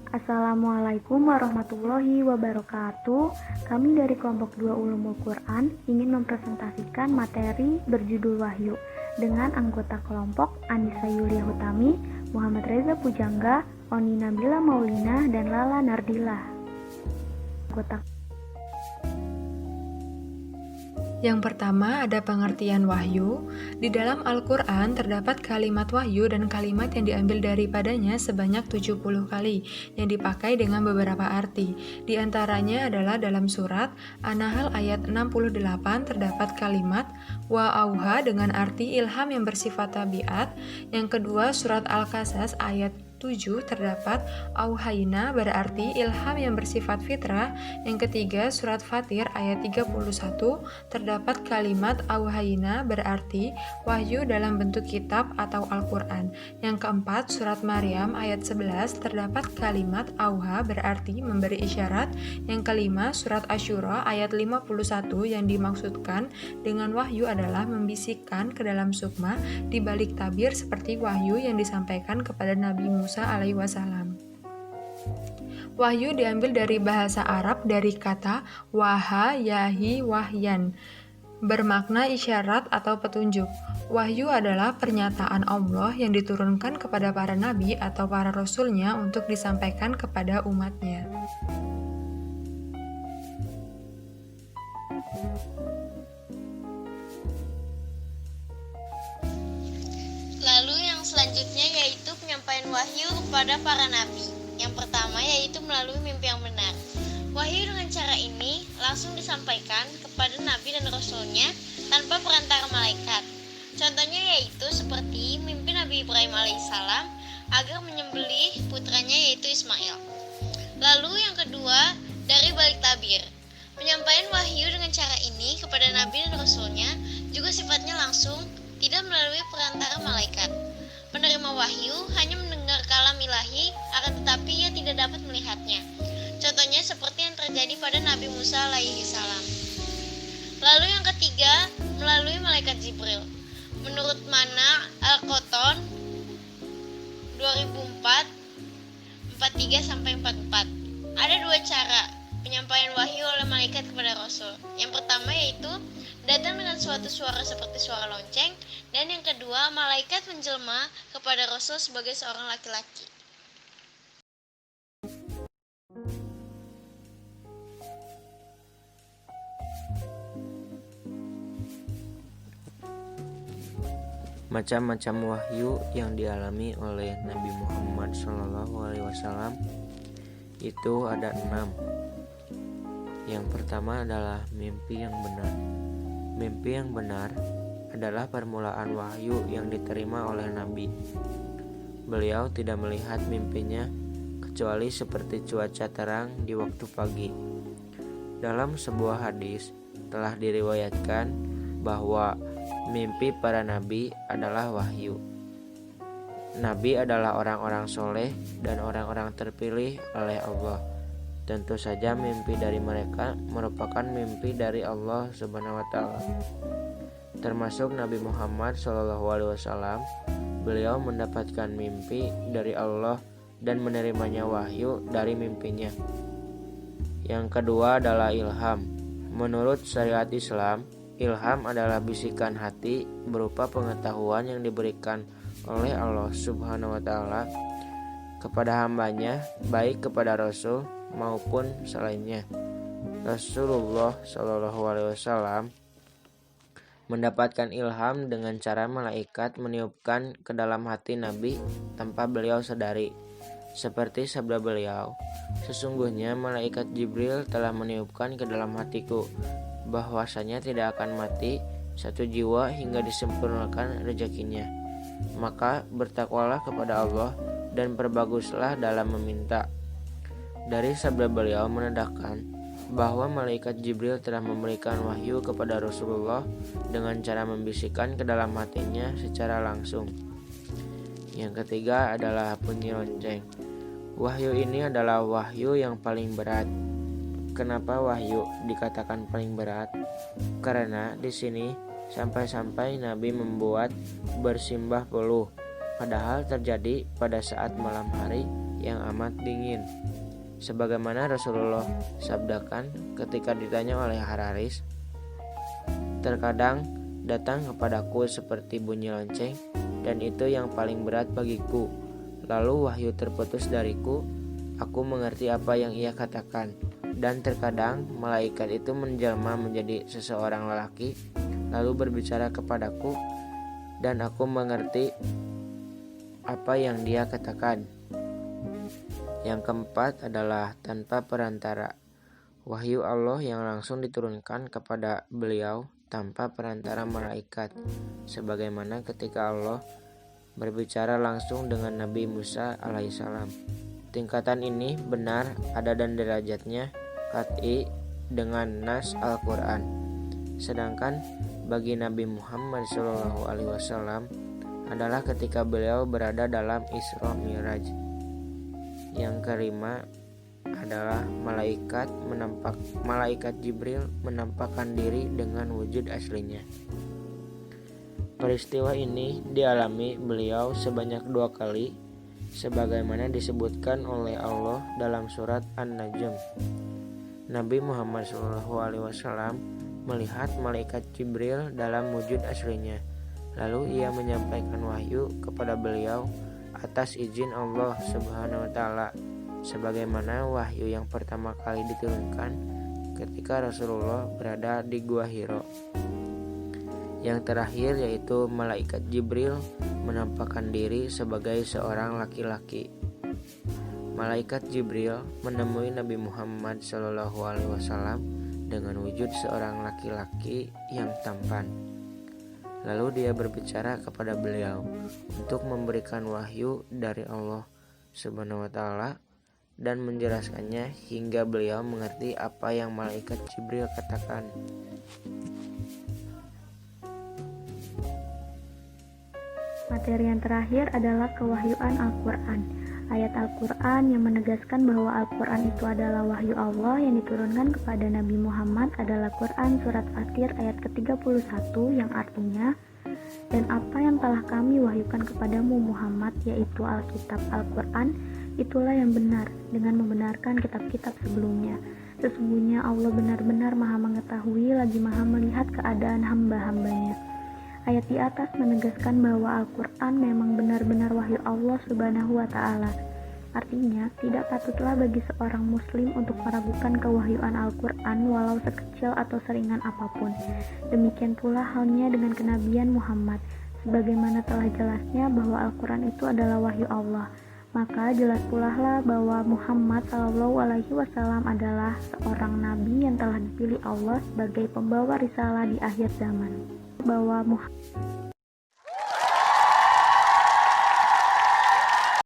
Assalamualaikum warahmatullahi wabarakatuh. Kami dari kelompok 2 Ulumul Quran ingin mempresentasikan materi berjudul Wahyu dengan anggota kelompok Anissa Yulia Hutami, Muhammad Reza Pujangga, Oni Nabila Maulina, dan Lala Nardila. Anggota Yang pertama ada pengertian wahyu. Di dalam Al-Quran terdapat kalimat wahyu dan kalimat yang diambil daripadanya sebanyak 70 kali yang dipakai dengan beberapa arti. Di antaranya adalah dalam surat An-Nahl ayat 68 terdapat kalimat wa auha dengan arti ilham yang bersifat tabiat. Yang kedua surat Al-Qasas ayat 7 terdapat auhayna berarti ilham yang bersifat fitrah. Yang ketiga surat Fatir ayat 31 terdapat kalimat auhayna berarti wahyu dalam bentuk kitab atau Al-Quran. Yang keempat surat Maryam ayat 11 terdapat kalimat auha berarti memberi isyarat. Yang kelima surat Asyura ayat 51 yang dimaksudkan dengan wahyu adalah membisikkan ke dalam sukma di balik tabir seperti wahyu yang disampaikan kepada Nabi Musa alaihi wasallam. Wahyu diambil dari bahasa Arab dari kata waha yahi wahyan, bermakna isyarat atau petunjuk. Wahyu adalah pernyataan Allah yang diturunkan kepada para nabi atau para rasulnya untuk disampaikan kepada umatnya. Lalu yang selanjutnya yaitu penyampaian wahyu kepada para nabi. Yang pertama yaitu melalui mimpi yang benar. Wahyu dengan cara ini langsung disampaikan kepada nabi dan rasulnya tanpa perantara malaikat. Contohnya yaitu seperti mimpi Nabi Ibrahim alaihissalam agar menyembelih putranya yaitu Ismail. Lalu yang kedua dari balik tabir. Penyampaian wahyu dengan cara ini kepada nabi dan rasulnya juga sifatnya langsung, tidak melalui perantara malaikat. Penerima wahyu hanya mendengar kalam ilahi, akan tetapi ia tidak dapat melihatnya. Contohnya seperti yang terjadi pada Nabi Musa alaihi salam. Lalu yang ketiga, melalui malaikat Jibril. Menurut Mana Al-Qoton 2004 43-44. Ada dua cara penyampaian wahyu oleh malaikat kepada Rasul. Yang pertama yaitu datang dengan suatu suara seperti suara lonceng, dan yang kedua malaikat menjelma kepada Rasul sebagai seorang laki-laki. Macam-macam wahyu yang dialami oleh Nabi Muhammad SAW itu ada 6. Yang pertama adalah mimpi yang benar. Mimpi yang benar adalah permulaan wahyu yang diterima oleh Nabi. Beliau tidak melihat mimpinya kecuali seperti cuaca terang di waktu pagi. Dalam sebuah hadis telah diriwayatkan bahwa mimpi para nabi adalah wahyu. Nabi adalah orang-orang soleh dan orang-orang terpilih oleh Allah. Tentu saja mimpi dari mereka merupakan mimpi dari Allah Subhanahu wa Ta'ala. Termasuk Nabi Muhammad SAW, beliau mendapatkan mimpi dari Allah dan menerimanya wahyu dari mimpinya. Yang kedua adalah ilham. Menurut syariat Islam, ilham adalah bisikan hati berupa pengetahuan yang diberikan oleh Allah Subhanahu wa Ta'ala kepada hambanya, baik kepada Rasul maupun selainnya. Rasulullah SAW mendapatkan ilham dengan cara malaikat meniupkan ke dalam hati Nabi tanpa beliau sadari. Seperti sabda beliau, sesungguhnya malaikat Jibril telah meniupkan ke dalam hatiku bahwasanya tidak akan mati satu jiwa hingga disempurnakan rezekinya. Maka bertakwalah kepada Allah dan perbaguslah dalam meminta. Dari sabda beliau menandakan bahwa malaikat Jibril telah memberikan wahyu kepada Rasulullah dengan cara membisikkan ke dalam hatinya secara langsung. Yang ketiga adalah bunyi lonceng. Wahyu ini adalah wahyu yang paling berat. Kenapa wahyu dikatakan paling berat? Karena di sini sampai-sampai Nabi membuat bersimbah peluh, padahal terjadi pada saat malam hari yang amat dingin. Sebagaimana Rasulullah sabdakan ketika ditanya oleh Hararis, terkadang datang kepadaku seperti bunyi lonceng, dan itu yang paling berat bagiku. Lalu wahyu terputus dariku, aku mengerti apa yang ia katakan. Dan terkadang malaikat itu menjelma menjadi seseorang lelaki, lalu berbicara kepadaku, dan aku mengerti apa yang dia katakan. Yang keempat adalah tanpa perantara. Wahyu Allah yang langsung diturunkan kepada beliau tanpa perantara malaikat, sebagaimana ketika Allah berbicara langsung dengan Nabi Musa alaihissalam. Tingkatan ini benar ada dan derajatnya qat'i dengan nas Al-Quran. Sedangkan bagi Nabi Muhammad SAW adalah ketika beliau berada dalam Isra Mi'raj. Yang kelima adalah malaikat Jibril menampakkan diri dengan wujud aslinya. Peristiwa ini dialami beliau sebanyak 2 kali, sebagaimana disebutkan oleh Allah dalam surat An-Najm. Nabi Muhammad SAW melihat malaikat Jibril dalam wujud aslinya, lalu ia menyampaikan wahyu kepada beliau atas izin Allah Subhanahu wa Ta'ala, sebagaimana wahyu yang pertama kali diturunkan ketika Rasulullah berada di Gua Hiro. Yang terakhir yaitu malaikat Jibril menampakkan diri sebagai seorang laki-laki. Malaikat Jibril menemui Nabi Muhammad SAW dengan wujud seorang laki-laki yang tampan. Lalu dia berbicara kepada beliau untuk memberikan wahyu dari Allah Subhanahu wa Ta'ala dan menjelaskannya hingga beliau mengerti apa yang malaikat Jibril katakan. Materi yang terakhir adalah kewahyuan Al-Quran. Ayat Al-Quran yang menegaskan bahwa Al-Quran itu adalah wahyu Allah yang diturunkan kepada Nabi Muhammad adalah Quran Surat Fatir ayat ke-31 yang artinya, dan apa yang telah kami wahyukan kepadamu Muhammad yaitu Alkitab Al-Quran, itulah yang benar dengan membenarkan kitab-kitab sebelumnya. Sesungguhnya Allah benar-benar maha mengetahui lagi maha melihat keadaan hamba-hambanya. Ayat di atas menegaskan bahwa Al-Quran memang benar-benar wahyu Allah Subhanahu wa Ta'ala. Artinya, tidak patutlah bagi seorang muslim untuk meragukan kewahyuan Al-Quran walau sekecil atau seringan apapun. Demikian pula halnya dengan kenabian Muhammad. Sebagaimana telah jelasnya bahwa Al-Quran itu adalah wahyu Allah, maka jelas pula lah bahwa Muhammad SAW adalah seorang nabi yang telah dipilih Allah sebagai pembawa risalah di akhir zaman. Bahwa Muhammad